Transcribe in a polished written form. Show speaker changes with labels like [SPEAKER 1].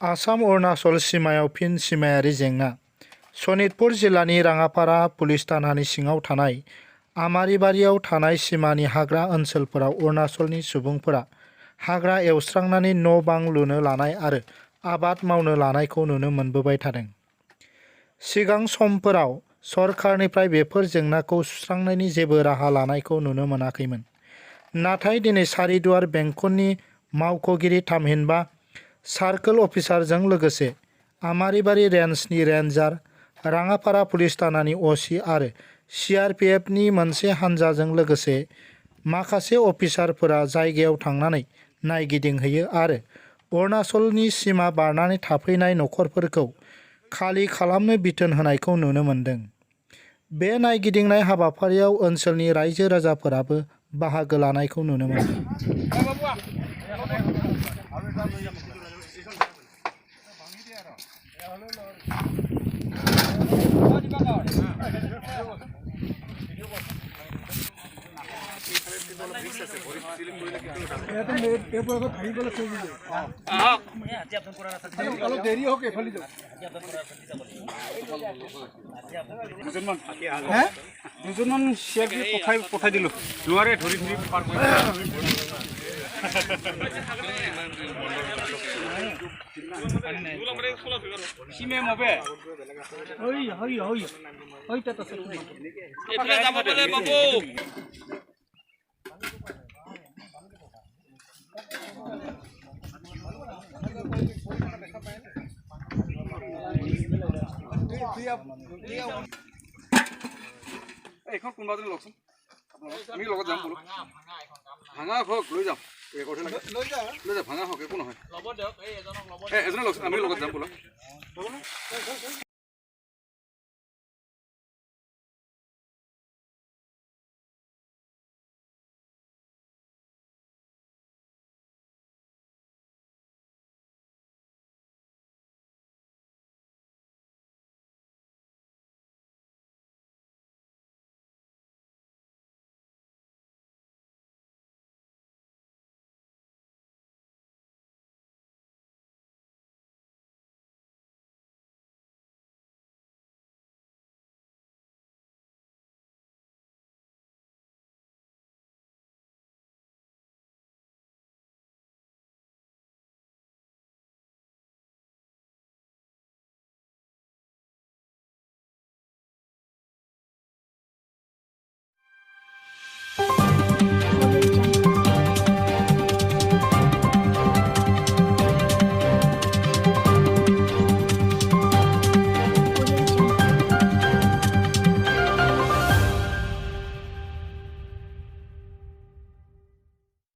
[SPEAKER 1] Assam Arunachal सीमायाव fin सीमायारि जेंना। सनितपुर जिल्लानि Rangapara police थानानि सिङाव थानाय आमारिबारियाव थानाय सीमानि हाग्रा ओनसोलफोराव अरुणाचलनि सुबुंफोरा हाग्रा एवस्रांनानै न' बां लुनो लानाय आरो आबाद मावनो लानायखौ नुनो मोनबोबाय थादों। सिगां समफोराव सरकारनिफ्राय बेफोर जेंनाखौ सुस्रांनायनि जेबो राहा लानायखौ नुनो मोनाखैमोन। नाथाय दिनै सारिदुवार बेंखननि मावख'गिरि थामहिनबा सार्कोल अफिसारजों लोगोसे आमारिबारि रेन्जनि रेन्जार, राङापारा पुलिस थानानि अ.सि. आरो CRPFनि मोनसे हानजाजों लोगोसे माखासे अफिसारफोरा जायगायाव थांनानै नायगिदिंहैयो आरो अरुणाचलनि सीमा बारनानै थाफैनाय नखरफोरखौ खालि खालामनो बिथोन होनायखौ नुनो मोन्दों। बे नायगिदिंनाय हाबाफारियाव ओनसोलनि रायजो राजाफोराबो बाहागो लानायखौ नुनो मोन्दों।
[SPEAKER 2] দুজনমান পঠাই দিলো নোৱাৰে ধৰি পাৰ সিমে মবে ওই হই হই ওইটা তো এটা যাব বলে বাবু এখন কোনবা দিন লগচোন আমি লগত যাম বলো ভাঙা হওক লৈ যাম লৈ যা ভাঙা হওক একো নহয় ল'ব দিয়ক এই এজনক ল'ব এজনক আমি লগত যাম বলো